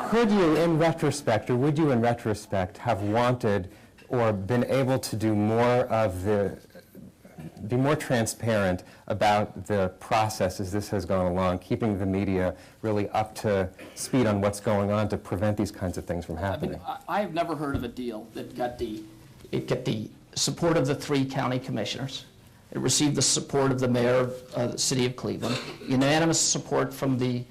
Could you, in retrospect, or would you, in retrospect, have wanted or been able to do more of be more transparent about the process as this has gone along, keeping the media really up to speed on what's going on to prevent these kinds of things from happening? I mean, I've never heard of a deal that got the support of the 3 county commissioners. It received the support of the mayor of the city of Cleveland, unanimous support from the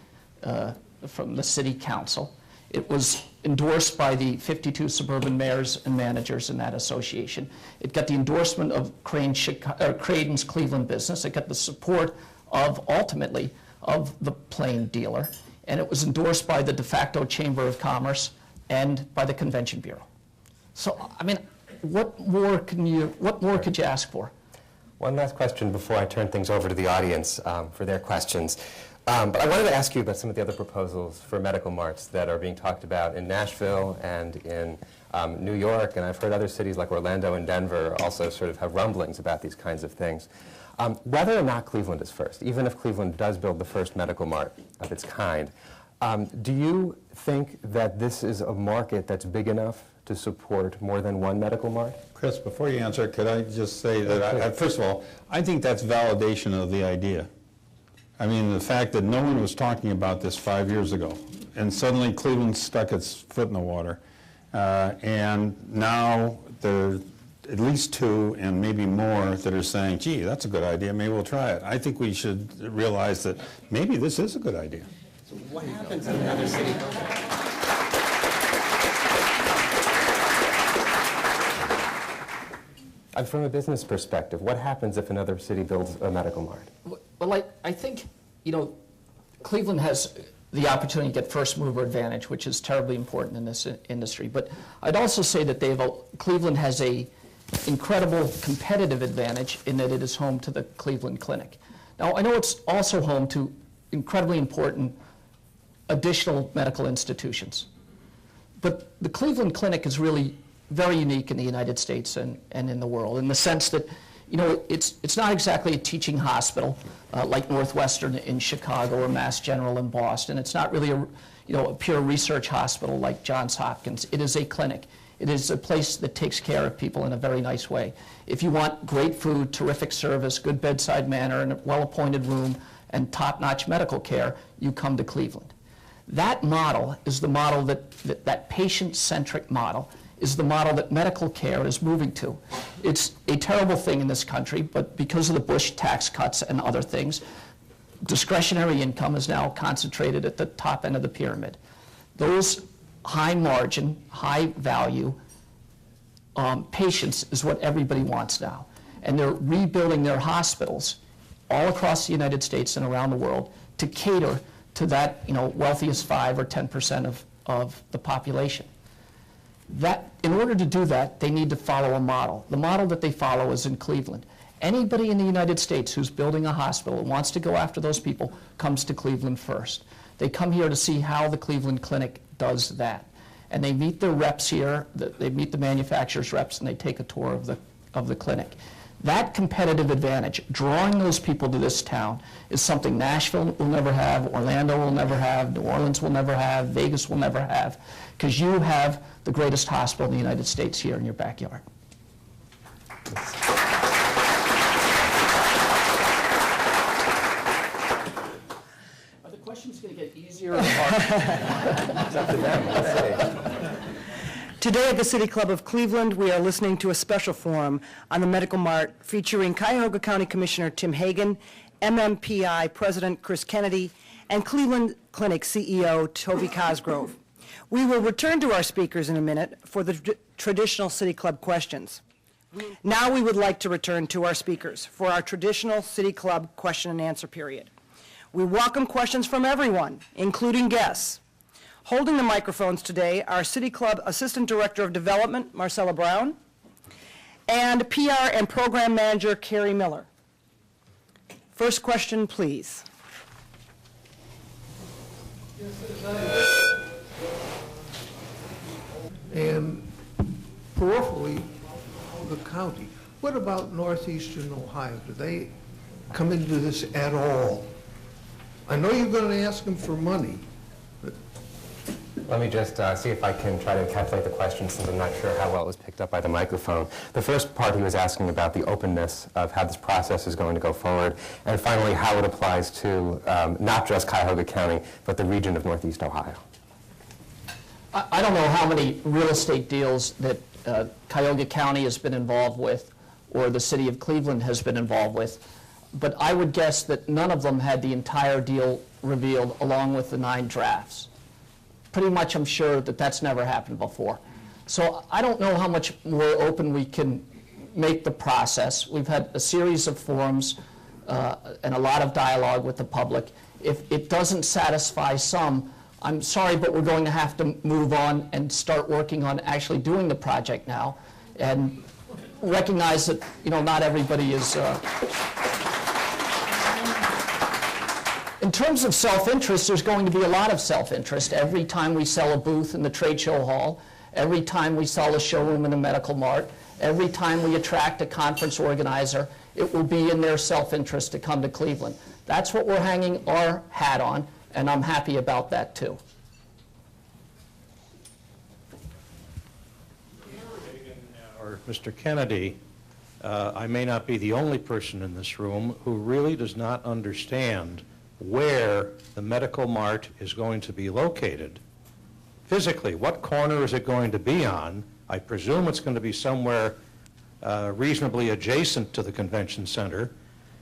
city council. It was endorsed by the 52 suburban mayors and managers in that association. It got the endorsement of Creighton's Cleveland business. It got the support of, ultimately, of the plain dealer. And it was endorsed by the de facto Chamber of Commerce and by the Convention Bureau. So, I mean, what more could you ask for? One last question before I turn things over to the audience for their questions. But I wanted to ask you about some of the other proposals for medical marts that are being talked about in Nashville and in New York, and I've heard other cities like Orlando and Denver also sort of have rumblings about these kinds of things. Whether or not Cleveland is first, even if Cleveland does build the first medical mart of its kind, do you think that this is a market that's big enough to support more than one medical mart? Chris, before you answer, could I just say that, first of all, I think that's validation of the idea. I mean, the fact that no one was talking about this 5 years ago, and suddenly Cleveland stuck its foot in the water, and now there are at least 2 and maybe more that are saying, gee, that's a good idea, maybe we'll try it. I think we should realize that maybe this is a good idea. So what happens in another city? From a business perspective, what happens if another city builds a medical mart? Well, I think, you know, Cleveland has the opportunity to get first mover advantage, which is terribly important in this industry. But I'd also say that Cleveland has a incredible competitive advantage in that it is home to the Cleveland Clinic. Now, I know it's also home to incredibly important additional medical institutions. But the Cleveland Clinic is really very unique in the United States and in the world, in the sense that, you know, it's not exactly a teaching hospital like Northwestern in Chicago or Mass General in Boston. It's not really a pure research hospital like Johns Hopkins. It is a clinic. It is a place that takes care of people in a very nice way. If you want great food, terrific service, good bedside manner, and a well-appointed room, and top-notch medical care, you come to Cleveland. That model is the model that patient-centric model is the model that medical care is moving to. It's a terrible thing in this country, but because of the Bush tax cuts and other things, discretionary income is now concentrated at the top end of the pyramid. Those high margin, high value patients is what everybody wants now. And they're rebuilding their hospitals all across the United States and around the world to cater to that, you know, wealthiest 5 or 10% of the population. That, in order to do that, they need to follow a model. The model that they follow is in Cleveland. Anybody in the United States who's building a hospital and wants to go after those people comes to Cleveland first. They come here to see how the Cleveland Clinic does that. And they meet their reps here, they meet the manufacturer's reps, and they take a tour of the clinic. That competitive advantage, drawing those people to this town, is something Nashville will never have, Orlando will never have, New Orleans will never have, Vegas will never have, because you have the greatest hospital in the United States here in your backyard. Are the questions going to get easier or harder? It's up to them. Let's see. Today at the City Club of Cleveland, we are listening to a special forum on the Medical Mart featuring Cuyahoga County Commissioner Tim Hagan, MMPI President Chris Kennedy, and Cleveland Clinic CEO Toby Cosgrove. We will return to our speakers in a minute for the traditional City Club questions. Now we would like to return to our speakers for our traditional City Club question and answer period. We welcome questions from everyone, including guests. Holding the microphones today are City Club Assistant Director of Development, Marcella Brown, and PR and Program Manager, Carrie Miller. First question, please. And peripherally, the county. What about northeastern Ohio? Do they come into this at all? I know you're going to ask them for money, but Let me just see if I can try to encapsulate the question, since I'm not sure how well it was picked up by the microphone. The first part, he was asking about the openness of how this process is going to go forward, and finally how it applies to not just Cuyahoga County, but the region of Northeast Ohio. I don't know how many real estate deals that Cuyahoga County has been involved with or the city of Cleveland has been involved with, but I would guess that none of them had the entire deal revealed along with the 9 drafts. Pretty much I'm sure that that's never happened before. So I don't know how much more open we can make the process. We've had a series of forums and a lot of dialogue with the public. If it doesn't satisfy some, I'm sorry, but we're going to have to move on and start working on actually doing the project now, and recognize that, you know, not everybody is... In terms of self-interest, there's going to be a lot of self-interest. Every time we sell a booth in the trade show hall, every time we sell a showroom in the Medical Mart, every time we attract a conference organizer, it will be in their self-interest to come to Cleveland. That's what we're hanging our hat on, and I'm happy about that too. Or Mr. Kennedy, I may not be the only person in this room who really does not understand where the Medical Mart is going to be located. Physically, what corner is it going to be on? I presume it's going to be somewhere reasonably adjacent to the convention center.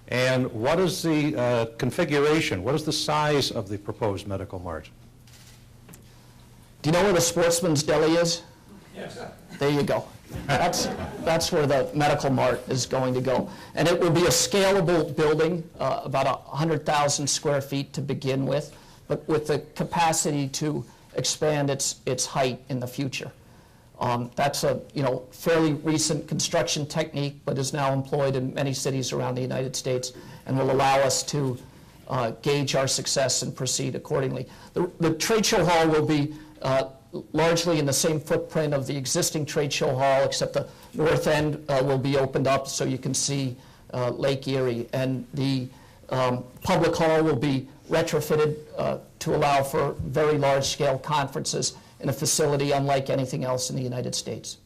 And what is the configuration? What is the size of the proposed Medical Mart? Do you know where the Sportsman's Deli is? Yes. There you go. That's where the Medical Mart is going to go. And it will be a scalable building, about 100,000 square feet to begin with, but with the capacity to expand its height in the future. That's a fairly recent construction technique, but is now employed in many cities around the United States, and will allow us to gauge our success and proceed accordingly. The trade show hall will be largely in the same footprint of the existing trade show hall, except the north end will be opened up so you can see Lake Erie, and the public hall will be retrofitted to allow for very large-scale conferences in a facility unlike anything else in the United States.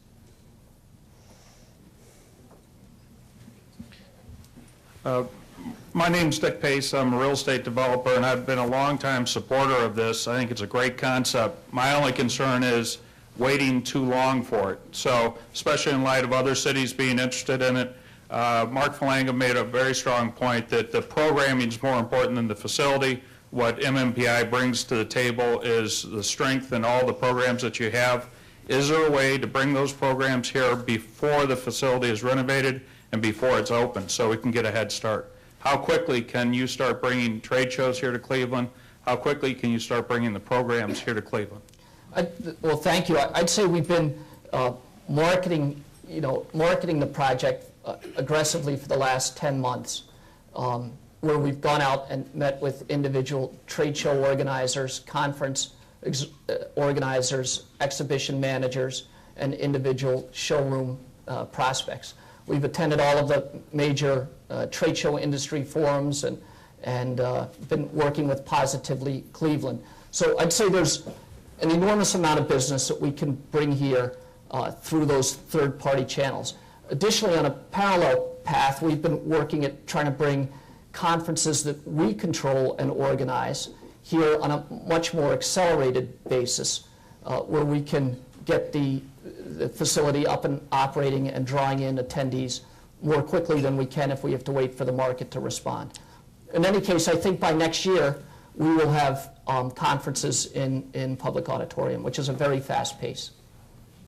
My name's Dick Pace. I'm a real estate developer, and I've been a longtime supporter of this. I think it's a great concept. My only concern is waiting too long for it. So, especially in light of other cities being interested in it, Mark Falanga made a very strong point that the programming is more important than the facility. What MMPI brings to the table is the strength in all the programs that you have. Is there a way to bring those programs here before the facility is renovated and before it's open so we can get a head start? How quickly can you start bringing trade shows here to Cleveland? How quickly can you start bringing the programs here to Cleveland? Well, thank you. I'd say we've been marketing the project aggressively for the last 10 months, where we've gone out and met with individual trade show organizers, conference organizers, exhibition managers, and individual showroom prospects. We've attended all of the major trade show industry forums and been working with Positively Cleveland. So I'd say there's an enormous amount of business that we can bring here through those third-party channels. Additionally, on a parallel path, we've been working at trying to bring conferences that we control and organize here on a much more accelerated basis, where we can get the facility up and operating and drawing in attendees more quickly than we can if we have to wait for the market to respond. In any case, I think by next year we will have conferences in public auditorium, which is a very fast pace.